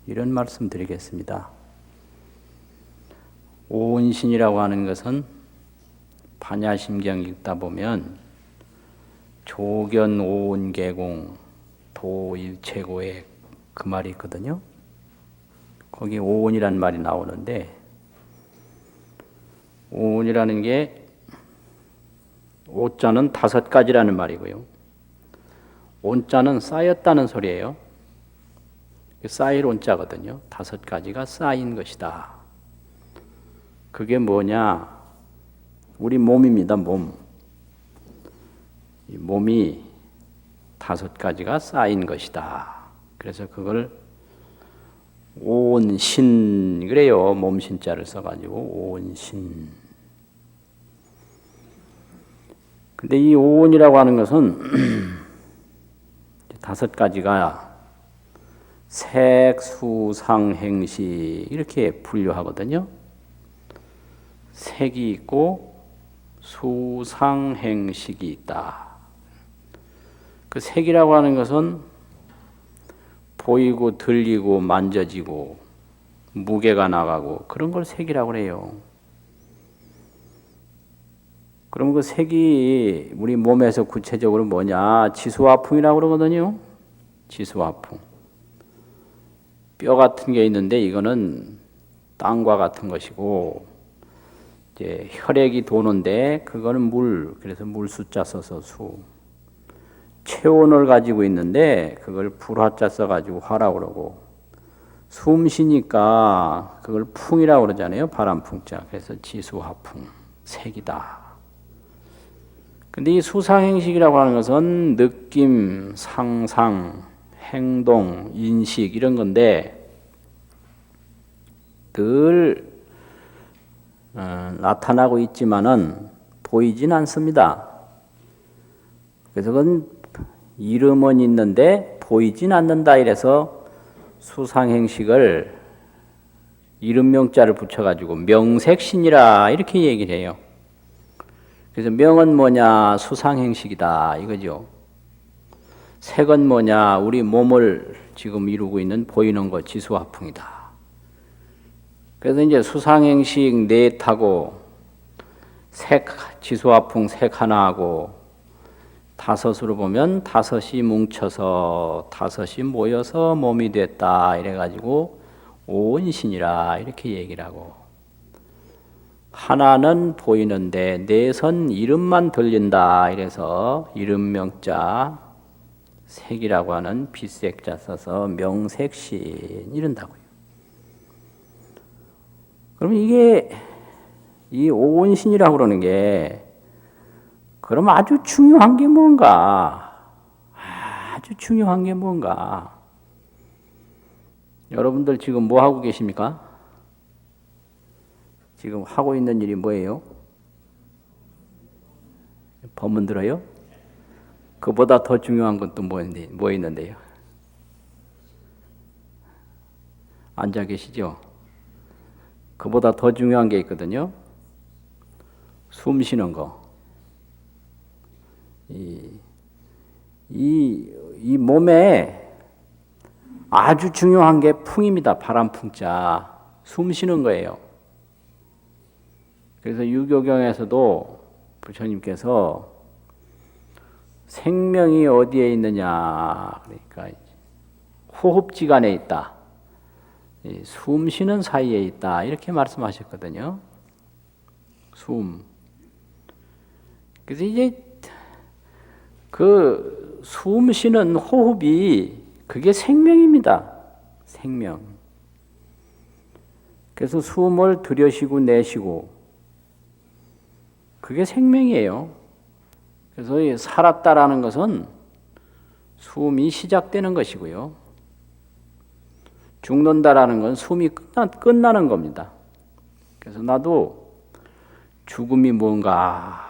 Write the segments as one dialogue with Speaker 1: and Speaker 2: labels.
Speaker 1: 이런 말씀 드리겠습니다. 오온신이라고 하는 것은 반야심경 읽다 보면 조견 오온계공 도일체고의 그 말이 있거든요. 거기 오온이라는 말이 나오는데, 오온이라는 게 오자는 5가지라는 말이고요. 온자는 쌓였다는 소리예요. 쌓일 온자거든요. 5가지가 쌓인 것이다. 그게 뭐냐? 우리 몸입니다. 몸. 이 몸이 5가지가 쌓인 것이다. 그래서 그걸 오온신 그래요. 몸신자를 써가지고 오온신. 근데 이 오온이라고 하는 것은 5가지가 색, 수, 상, 행시 이렇게 분류하거든요. 색이 있고 수, 상, 행식이 있다. 그 색이라고 하는 것은 보이고 들리고 만져지고 무게가 나가고 그런 걸 색이라고 그래요. 그럼 그 색이 우리 몸에서 구체적으로 뭐냐? 지수화풍이라고 그러거든요. 지수화풍. 뼈 같은 게 있는데 이거는 땅과 같은 것이고, 이제 혈액이 도는데 그거는 물, 그래서 물 숫자 써서 수. 체온을 가지고 있는데 그걸 불화자 써가지고 화라고 그러고, 숨 쉬니까 그걸 풍이라고 그러잖아요. 바람풍자. 그래서 지수화풍, 색이다. 근데 이 수상행식이라고 하는 것은 느낌, 상상, 행동, 인식 이런 건데 늘 나타나고 있지만은 보이진 않습니다. 그래서 그건 이름은 있는데 보이진 않는다. 이래서 수상행식을 이름명자를 붙여가지고 명색신이라 이렇게 얘기를 해요. 그래서 명은 뭐냐? 수상행식이다 이거죠. 색은 뭐냐? 우리 몸을 지금 이루고 있는 보이는 것, 지수화풍이다. 그래서 이제 수상행식 넷하고 색, 지수화풍 색 하나하고 5으로 보면 5이 뭉쳐서 5이 모여서 몸이 됐다. 이래가지고 오온신이라 이렇게 얘기를 하고, 하나는 보이는데 넷은 이름만 들린다. 이래서 이름명자 색이라고 하는 빛색자 써서 명색신 이런다고요. 그럼 이게 이 오온신이라고 그러는 게 그럼 아주 중요한 게 뭔가? 아주 중요한 게 뭔가? 여러분들 지금 뭐 하고 계십니까? 지금 하고 있는 일이 뭐예요? 법문 들어요? 그보다 더 중요한 건 또 뭐 있는데요? 앉아 계시죠? 그보다 더 중요한 게 있거든요. 숨 쉬는 거. 이 몸에 아주 중요한 게 풍입니다. 바람풍자. 숨 쉬는 거예요. 그래서 유교경에서도 부처님께서 생명이 어디에 있느냐, 그러니까 호흡지간에 있다. 숨 쉬는 사이에 있다. 이렇게 말씀하셨거든요. 숨. 그래서 이제 그 숨 쉬는 호흡이 그게 생명입니다. 생명. 그래서 숨을 들여쉬고 내쉬고 그게 생명이에요. 그래서 살았다라는 것은 숨이 시작되는 것이고요. 죽는다라는 건 숨이 끝나는 겁니다. 그래서 나도 죽음이 뭔가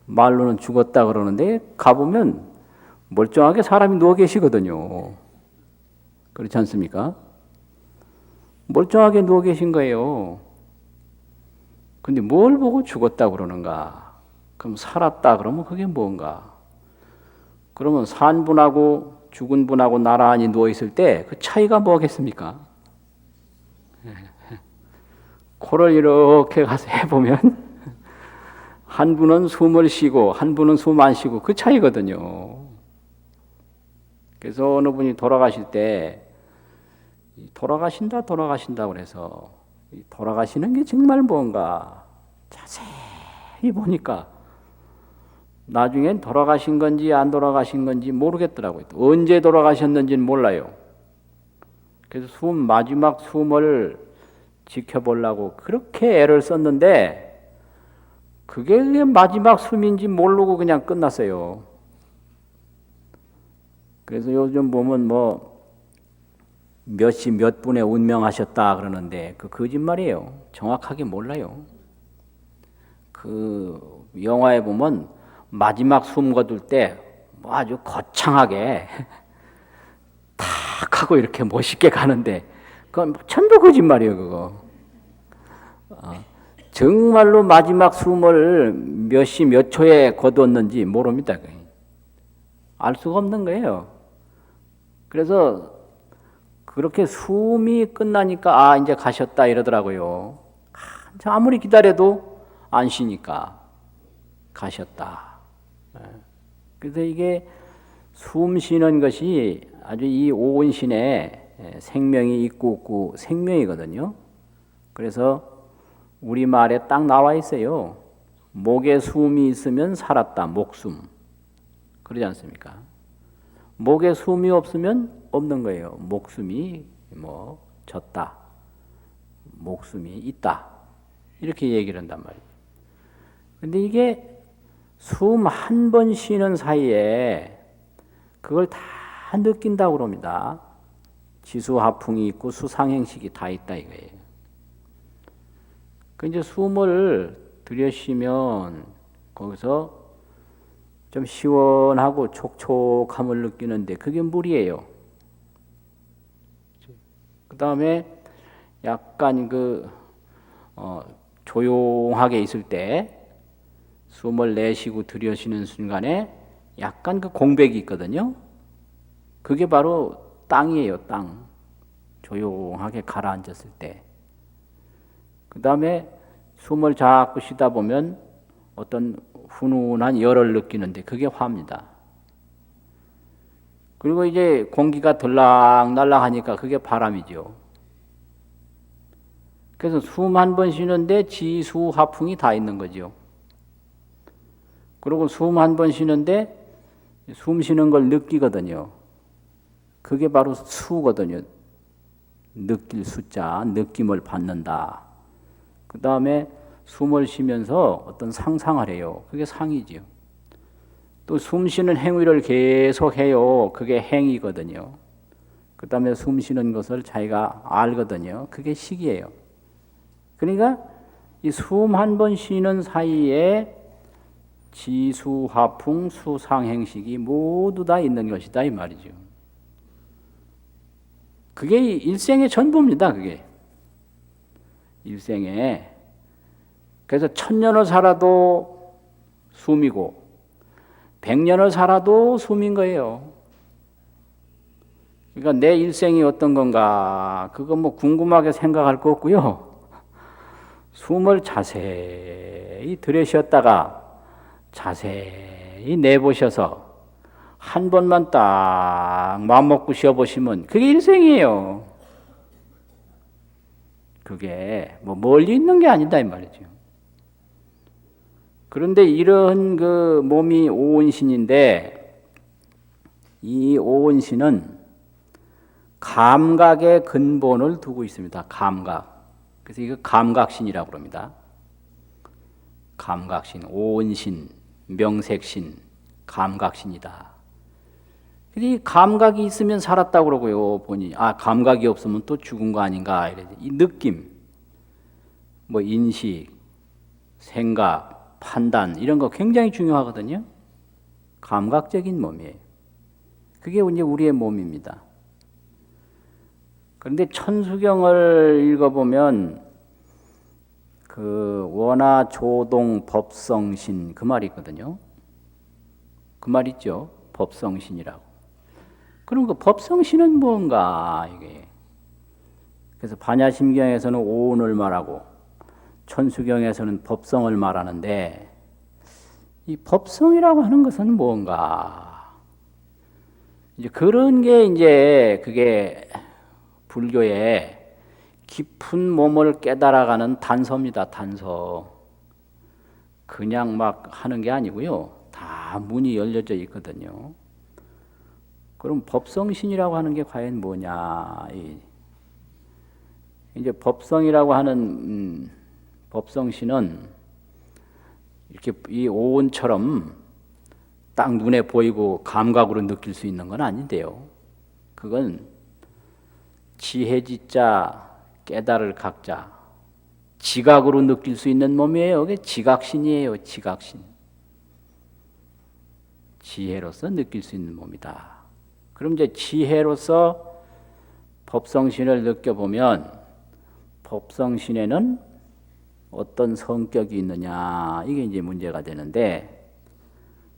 Speaker 1: 말로는 죽었다 그러는데 가보면 멀쩡하게 사람이 누워 계시거든요. 그렇지 않습니까? 멀쩡하게 누워 계신 거예요. 근데 뭘 보고 죽었다 그러는가? 그럼 살았다 그러면 그게 뭔가? 그러면 산분하고 죽은 분하고 나란히 누워 있을 때 그 차이가 뭐겠습니까? 코를 이렇게 가서 해보면 한 분은 숨을 쉬고 한 분은 숨 안 쉬고 그 차이거든요. 그래서 어느 분이 돌아가실 때 돌아가신다 그래서 돌아가시는 게 정말 뭔가 자세히 보니까 나중엔 돌아가신 건지 안 돌아가신 건지 모르겠더라고요. 언제 돌아가셨는지는 몰라요. 그래서 마지막 숨을 지켜보려고 그렇게 애를 썼는데 그게 마지막 숨인지 모르고 그냥 끝났어요. 그래서 요즘 보면 뭐 몇 시 몇 분에 운명하셨다 그러는데 그 거짓말이에요. 정확하게 몰라요. 그 영화에 보면 마지막 숨 거둘 때 뭐 아주 거창하게 탁 하고 이렇게 멋있게 가는데 그건 전부 거짓말이에요. 그거. 정말로 마지막 숨을 몇 시 몇 초에 거두었는지 모릅니다. 알 수가 없는 거예요. 그래서 그렇게 숨이 끝나니까 아 이제 가셨다 이러더라고요. 아무리 기다려도 안 쉬니까 가셨다. 그래서 이게 숨 쉬는 것이 아주 이 오온신의 생명이 있고 없고 생명이거든요. 그래서 우리말에 딱 나와 있어요. 목에 숨이 있으면 살았다. 목숨. 그러지 않습니까? 목에 숨이 없으면 없는 거예요. 목숨이 뭐 졌다. 목숨이 있다. 이렇게 얘기를 한단 말이에요. 근데 이게 숨 한 번 쉬는 사이에 그걸 다 느낀다고 그럽니다. 지수하풍이 있고 수상행식이 다 있다 이거예요. 그 이제 숨을 들여쉬면 거기서 좀 시원하고 촉촉함을 느끼는데 그게 물이에요. 그 다음에 약간 조용하게 있을 때 숨을 내쉬고 들여쉬는 순간에 약간 그 공백이 있거든요. 그게 바로 땅이에요, 땅. 조용하게 가라앉았을 때. 그 다음에 숨을 자꾸 쉬다 보면 어떤 훈훈한 열을 느끼는데 그게 화입니다. 그리고 이제 공기가 들락날락 하니까 그게 바람이죠. 그래서 숨 한 번 쉬는데 지수, 하풍이 다 있는 거죠. 그리고 숨 한 번 쉬는데 숨 쉬는 걸 느끼거든요. 그게 바로 수거든요. 느낄 숫자, 느낌을 받는다. 그 다음에 숨을 쉬면서 어떤 상상을 해요. 그게 상이지요. 또 숨 쉬는 행위를 계속 해요. 그게 행이거든요. 그 다음에 숨 쉬는 것을 자기가 알거든요. 그게 식이에요. 그러니까 이 숨 한 번 쉬는 사이에 지수, 하풍, 수상행식이 모두 다 있는 것이다 이 말이죠. 그게 일생의 전부입니다. 그게 일생에. 그래서 1000년을 살아도 숨이고 100년을 살아도 숨인 거예요. 그러니까 내 일생이 어떤 건가 그거 뭐 궁금하게 생각할 거 없고요. 숨을 자세히 들이쉬었다가 자세히 내보셔서 한 번만 딱 마음먹고 쉬어보시면 그게 일생이에요. 그게 뭐 멀리 있는 게 아니다 이 말이죠. 그런데 이런 그 몸이 오온신인데 이 오온신은 감각의 근본을 두고 있습니다. 감각. 그래서 이거 감각신이라고 합니다. 감각신, 오온신, 명색신, 감각신이다. 이 감각이 있으면 살았다고 그러고요. 보니 감각이 없으면 또 죽은 거 아닌가 이래. 이 느낌, 뭐 인식, 생각, 판단 이런 거 굉장히 중요하거든요. 감각적인 몸이에요. 그게 이제 우리의 몸입니다. 그런데 천수경을 읽어보면 그 원하 조동 법성신 그 말이 있거든요. 그 말 있죠. 법성신이라고. 그럼 그 법성신은 뭔가 이게. 그래서 반야심경에서는 오온을 말하고 천수경에서는 법성을 말하는데 이 법성이라고 하는 것은 뭔가? 이제 그런 게 이제 그게 불교의 깊은 몸을 깨달아가는 단서입니다. 단서. 그냥 막 하는 게 아니고요. 다 문이 열려져 있거든요. 그럼 법성신이라고 하는 게 과연 뭐냐? 이제 법성이라고 하는 법성신은 이렇게 이 오온처럼 딱 눈에 보이고 감각으로 느낄 수 있는 건 아닌데요. 그건 지혜지자 깨달을 각자 지각으로 느낄 수 있는 몸이에요. 그게 지각신이에요. 지각신. 지혜로서 느낄 수 있는 몸이다. 그럼 이제 지혜로서 법성신을 느껴보면 법성신에는 어떤 성격이 있느냐 이게 이제 문제가 되는데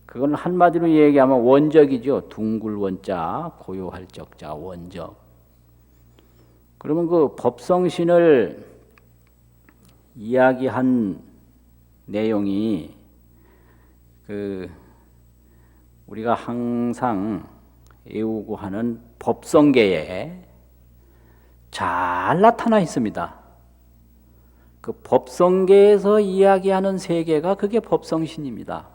Speaker 1: 그건 한마디로 얘기하면 원적이죠. 둥글 원자, 고요할 적자, 원적. 그러면 그 법성신을 이야기한 내용이 그 우리가 항상 애우고 하는 법성계에 잘 나타나 있습니다. 그 법성계에서 이야기하는 세계가 그게 법성신입니다.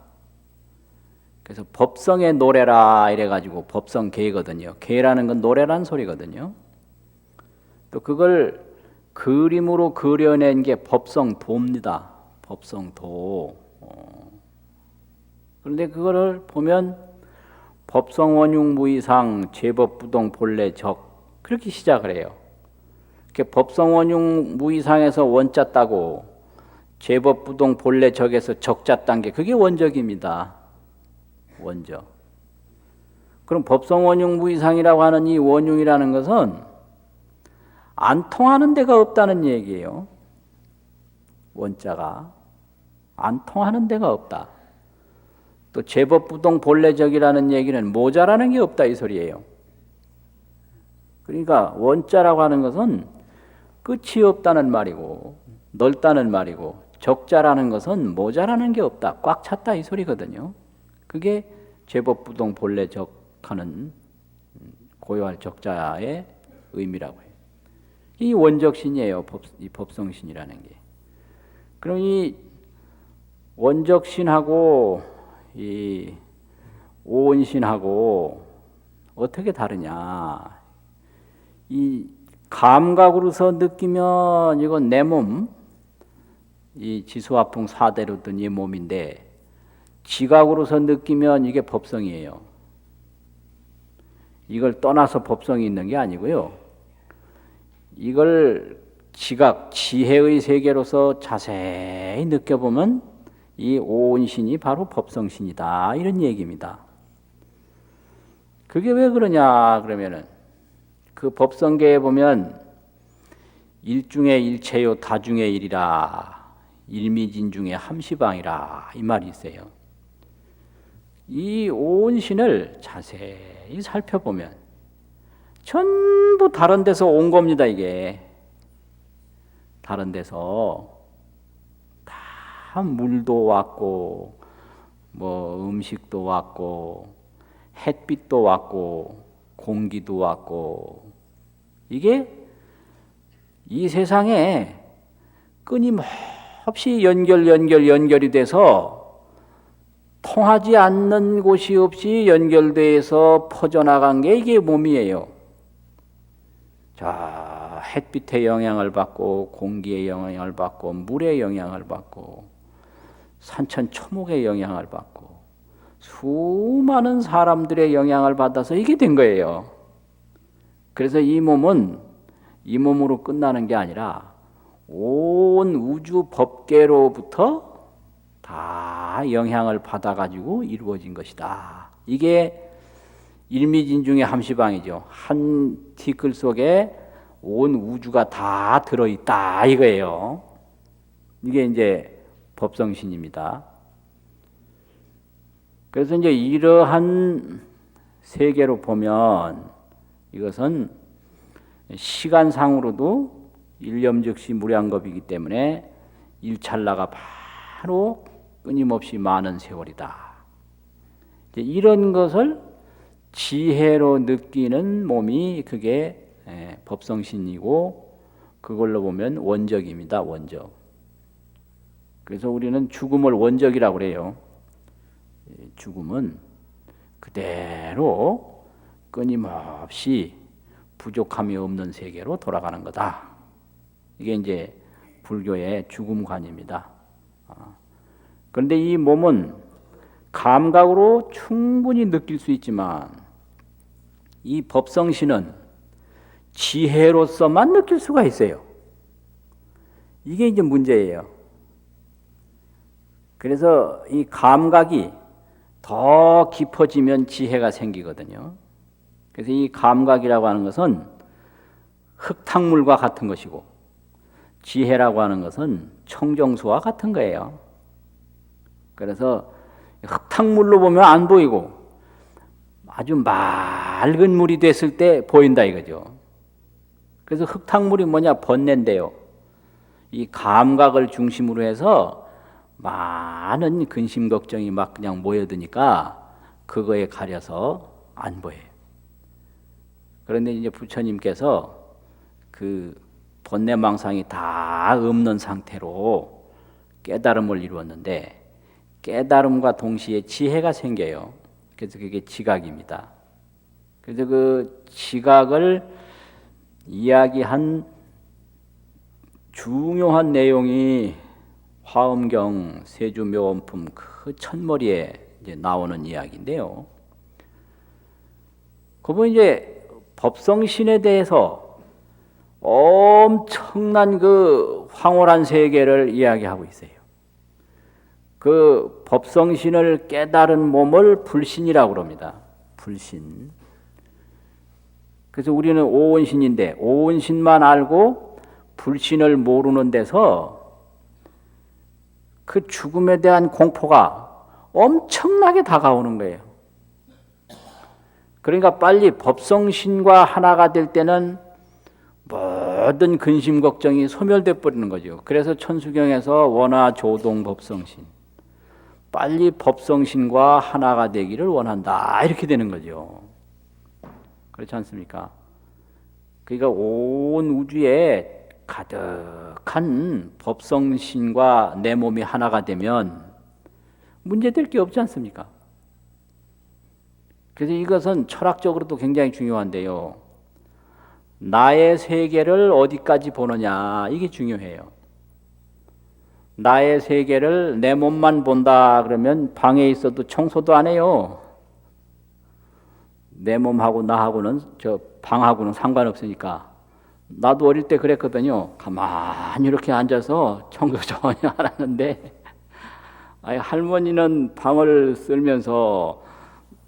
Speaker 1: 그래서 법성의 노래라 이래가지고 법성계거든요. 계라는 건 노래란 소리거든요. 또 그걸 그림으로 그려낸 게 법성도입니다. 법성도. 그런데 그거를 보면 법성원흉무이상 제법부동 본래적 그렇게 시작을 해요. 법성원흉무이상에서 원자 따고 제법부동 본래적에서 적자 딴 게 그게 원적입니다. 원적. 그럼 법성원흉무이상이라고 하는 이 원흉이라는 것은 안 통하는 데가 없다는 얘기예요. 원자가 안 통하는 데가 없다. 또 제법부동 본래적이라는 얘기는 모자라는 게 없다 이 소리예요. 그러니까 원자라고 하는 것은 끝이 없다는 말이고 넓다는 말이고 적자라는 것은 모자라는 게 없다. 꽉 찼다 이 소리거든요. 그게 제법부동 본래적 하는 고요할 적자의 의미라고 해요. 이 원적신이에요. 이 법성신이라는 게. 그럼 이 원적신하고 이 오온신하고 어떻게 다르냐? 이 감각으로서 느끼면 이건 내 몸, 이 지수화풍 4대로 든 이 몸인데 지각으로서 느끼면 이게 법성이에요. 이걸 떠나서 법성이 있는 게 아니고요. 이걸 지각, 지혜의 세계로서 자세히 느껴보면 이 오온신이 바로 법성신이다 이런 얘기입니다. 그게 왜 그러냐 그러면은 그 법성계에 보면 일중의 일체요 다중의 일이라 일미진중의 함시방이라 이 말이 있어요. 이 오온신을 자세히 살펴보면 전부 다른 데서 온 겁니다. 이게 다른 데서 다 물도 왔고 뭐 음식도 왔고 햇빛도 왔고 공기도 왔고 이게 이 세상에 끊임없이 연결이 돼서 통하지 않는 곳이 없이 연결돼서 퍼져나간 게 이게 몸이에요. 자, 햇빛의 영향을 받고 공기의 영향을 받고 물의 영향을 받고 산천초목의 영향을 받고 수많은 사람들의 영향을 받아서 이게 된 거예요. 그래서 이 몸은 이 몸으로 끝나는 게 아니라 온 우주 법계로부터 다 영향을 받아가지고 이루어진 것이다. 이게 일미진중의 함시방이죠. 한 티끌 속에 온 우주가 다 들어있다 이거예요. 이게 이제 법성신입니다. 그래서 이제 이러한 세계로 보면 이것은 시간상으로도 일념즉시 무량겁이기 때문에 일찰나가 바로 끊임없이 많은 세월이다. 이런 것을 지혜로 느끼는 몸이 그게 법성신이고 그걸로 보면 원적입니다. 원적. 그래서 우리는 죽음을 원적이라고 그래요. 죽음은 그대로 끊임없이 부족함이 없는 세계로 돌아가는 거다. 이게 이제 불교의 죽음관입니다. 그런데 이 몸은 감각으로 충분히 느낄 수 있지만 이 법성신은 지혜로서만 느낄 수가 있어요. 이게 이제 문제예요. 그래서 이 감각이 더 깊어지면 지혜가 생기거든요. 그래서 이 감각이라고 하는 것은 흙탕물과 같은 것이고 지혜라고 하는 것은 청정수와 같은 거예요. 그래서 흙탕물로 보면 안 보이고 아주 맑은 물이 됐을 때 보인다 이거죠. 그래서 흙탕물이 뭐냐? 번뇌인데요. 이 감각을 중심으로 해서 많은 근심 걱정이 막 그냥 모여드니까 그거에 가려서 안 보여요. 그런데 이제 부처님께서 그 번뇌망상이 다 없는 상태로 깨달음을 이루었는데 깨달음과 동시에 지혜가 생겨요. 그래서 그게 지각입니다. 그래서 그 지각을 이야기한 중요한 내용이 화엄경 세주묘원품 그 첫머리에 이제 나오는 이야기인데요. 그분 이제 법성신에 대해서 엄청난 그 황홀한 세계를 이야기하고 있어요. 그 법성신을 깨달은 몸을 불신이라고 그럽니다. 불신. 그래서 우리는 오온신인데 오온신만 알고 불신을 모르는 데서 그 죽음에 대한 공포가 엄청나게 다가오는 거예요. 그러니까 빨리 법성신과 하나가 될 때는 모든 근심 걱정이 소멸돼 버리는 거죠. 그래서 천수경에서 원하 조동 법성신, 빨리 법성신과 하나가 되기를 원한다 이렇게 되는 거죠. 그렇지 않습니까? 그러니까 온 우주에 가득한 법성신과 내 몸이 하나가 되면 문제될 게 없지 않습니까? 그래서 이것은 철학적으로도 굉장히 중요한데요. 나의 세계를 어디까지 보느냐 이게 중요해요. 나의 세계를 내 몸만 본다 그러면 방에 있어도 청소도 안 해요. 내 몸하고 나하고는 저 방하고는 상관없으니까. 나도 어릴 때 그랬거든요. 가만히 이렇게 앉아서 청소 전혀 안 하는데 할머니는 방을 쓸면서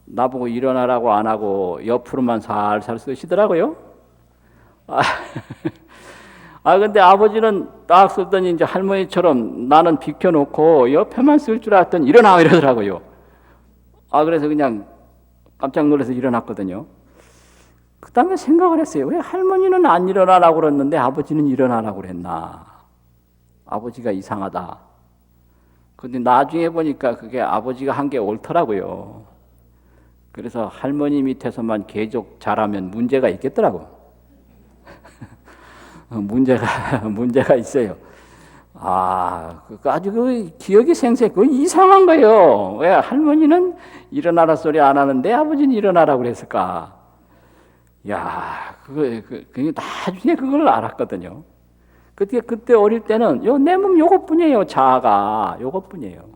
Speaker 1: 나보고 일어나라고 안 하고 옆으로만 살살 쓰시더라고요. 근데 아버지는 딱 쓰더니 이제 할머니처럼 나는 비켜놓고 옆에만 쓸 줄 알았더니 일어나 이러더라고요. 그래서 그냥 깜짝 놀라서 일어났거든요. 그 다음에 생각을 했어요. 왜 할머니는 안 일어나라고 그랬는데 아버지는 일어나라고 그랬나? 아버지가 이상하다. 근데 나중에 보니까 그게 아버지가 한 게 옳더라고요. 그래서 할머니 밑에서만 계속 자라면 문제가 있겠더라고. 문제가 있어요. 아주 그 기억이 생생했고 이상한 거예요. 왜 할머니는 일어나라 소리 안 하는데 아버지는 일어나라고 그랬을까? 그게 나중에 그걸 알았거든요. 그때 어릴 때는 내 몸 요것뿐이에요. 자아가 요것뿐이에요.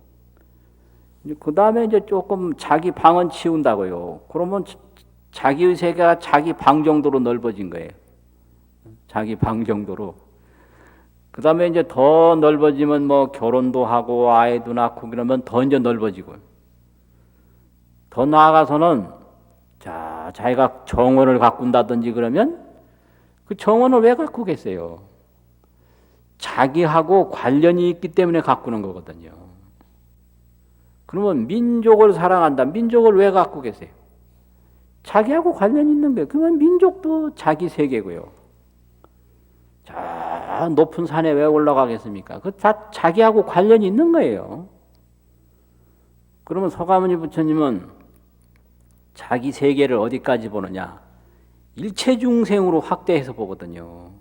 Speaker 1: 그 다음에 이제 조금 자기 방은 치운다고요. 그러면 자기의 세계가 자기 방 정도로 넓어진 거예요. 자기 방 정도로. 그 다음에 이제 더 넓어지면 뭐 결혼도 하고 아이도 낳고 그러면 더 이제 넓어지고. 더 나아가서는 자기가 정원을 가꾼다든지 그러면 그 정원을 왜 가꾸겠어요? 자기하고 관련이 있기 때문에 가꾸는 거거든요. 그러면 민족을 사랑한다. 민족을 왜 가꾸겠어요? 자기하고 관련이 있는 거예요. 그러면 민족도 자기 세계고요. 저 높은 산에 왜 올라가겠습니까? 그 다 자기하고 관련이 있는 거예요. 그러면 서가모니 부처님은 자기 세계를 어디까지 보느냐? 일체 중생으로 확대해서 보거든요.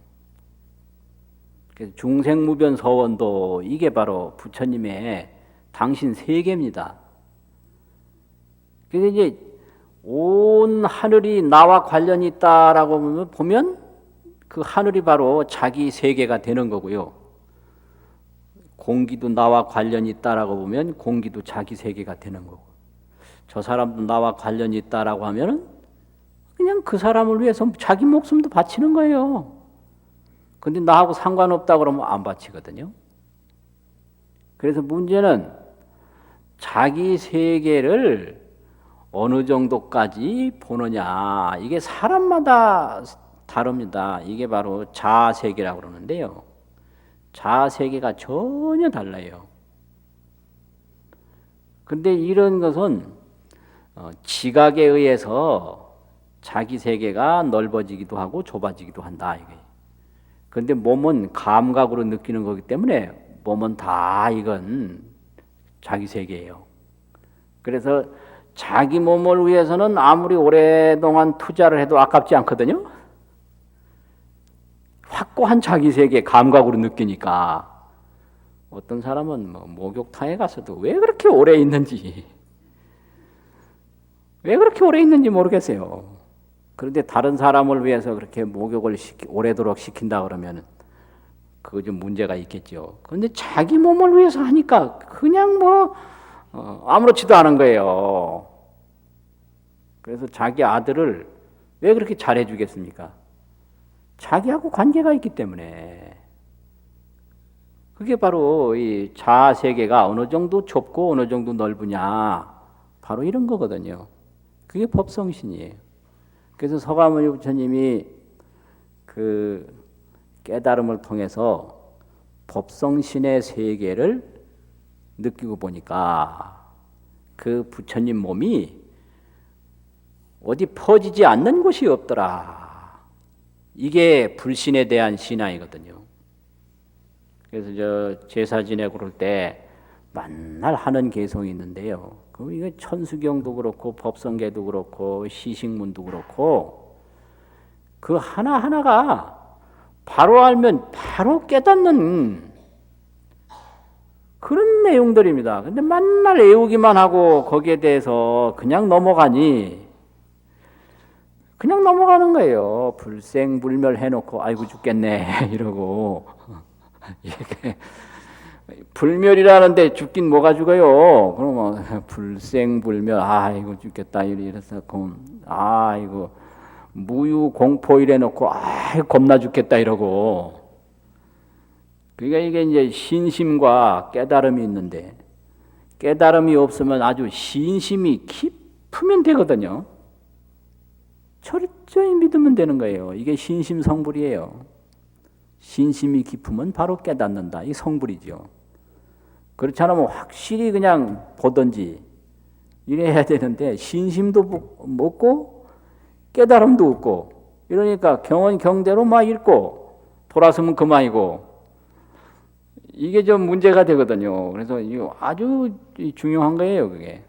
Speaker 1: 그래서 중생무변 서원도 이게 바로 부처님의 당신 세계입니다. 그래서 이제 온 하늘이 나와 관련이 있다라고 보면 그 하늘이 바로 자기 세계가 되는 거고요. 공기도 나와 관련이 있다라고 보면 공기도 자기 세계가 되는 거고. 저 사람도 나와 관련이 있다라고 하면은 그냥 그 사람을 위해서 자기 목숨도 바치는 거예요. 근데 나하고 상관없다 그러면 안 바치거든요. 그래서 문제는 자기 세계를 어느 정도까지 보느냐. 이게 사람마다 다릅니다. 이게 바로 자아세계라고 그러는데요. 자아세계가 전혀 달라요. 근데 이런 것은 지각에 의해서 자기 세계가 넓어지기도 하고 좁아지기도 한다. 그런데 몸은 감각으로 느끼는 거기 때문에 몸은 다 이건 자기 세계예요. 그래서 자기 몸을 위해서는 아무리 오랫동안 투자를 해도 아깝지 않거든요. 확고한 자기 세계 감각으로 느끼니까 어떤 사람은 목욕탕에 가서도 왜 그렇게 오래 있는지 모르겠어요. 그런데 다른 사람을 위해서 그렇게 목욕을 오래도록 시킨다 그러면 그거 좀 문제가 있겠죠. 그런데 자기 몸을 위해서 하니까 그냥 아무렇지도 않은 거예요. 그래서 자기 아들을 왜 그렇게 잘해주겠습니까? 자기하고 관계가 있기 때문에. 그게 바로 이 자아 세계가 어느 정도 좁고 어느 정도 넓으냐, 바로 이런 거거든요. 그게 법성신이에요. 그래서 서가모니 부처님이 그 깨달음을 통해서 법성신의 세계를 느끼고 보니까 그 부처님 몸이 어디 퍼지지 않는 곳이 없더라. 이게 불신에 대한 신앙이거든요. 그래서 저 제사 지내고 그럴 때 만날 하는 개성이 있는데요. 그럼 이거 천수경도 그렇고 법성계도 그렇고 시식문도 그렇고 그 하나하나가 바로 알면 바로 깨닫는 그런 내용들입니다. 근데 맨날 애우기만 하고 거기에 대해서 그냥 넘어가니 그냥 넘어가는 거예요. 불생불멸 해놓고 아이고 죽겠네 이러고 이렇게 불멸이라는데 죽긴 뭐가 죽어요? 그러면 불생불멸 아이고 죽겠다 이래서 아이고 무유공포 이래놓고 아이고 겁나 죽겠다 이러고 그러니까 이게 이제 신심과 깨달음이 있는데 깨달음이 없으면 아주 신심이 깊으면 되거든요. 철저히 믿으면 되는 거예요. 이게 신심 성불이에요. 신심이 깊으면 바로 깨닫는다. 이 성불이죠. 그렇지 않으면 확실히 그냥 보든지 이래야 되는데 신심도 없고 깨달음도 없고 이러니까 경언 경대로 막 읽고 돌아서면 그만이고 이게 좀 문제가 되거든요. 그래서 이거 아주 중요한 거예요. 그게.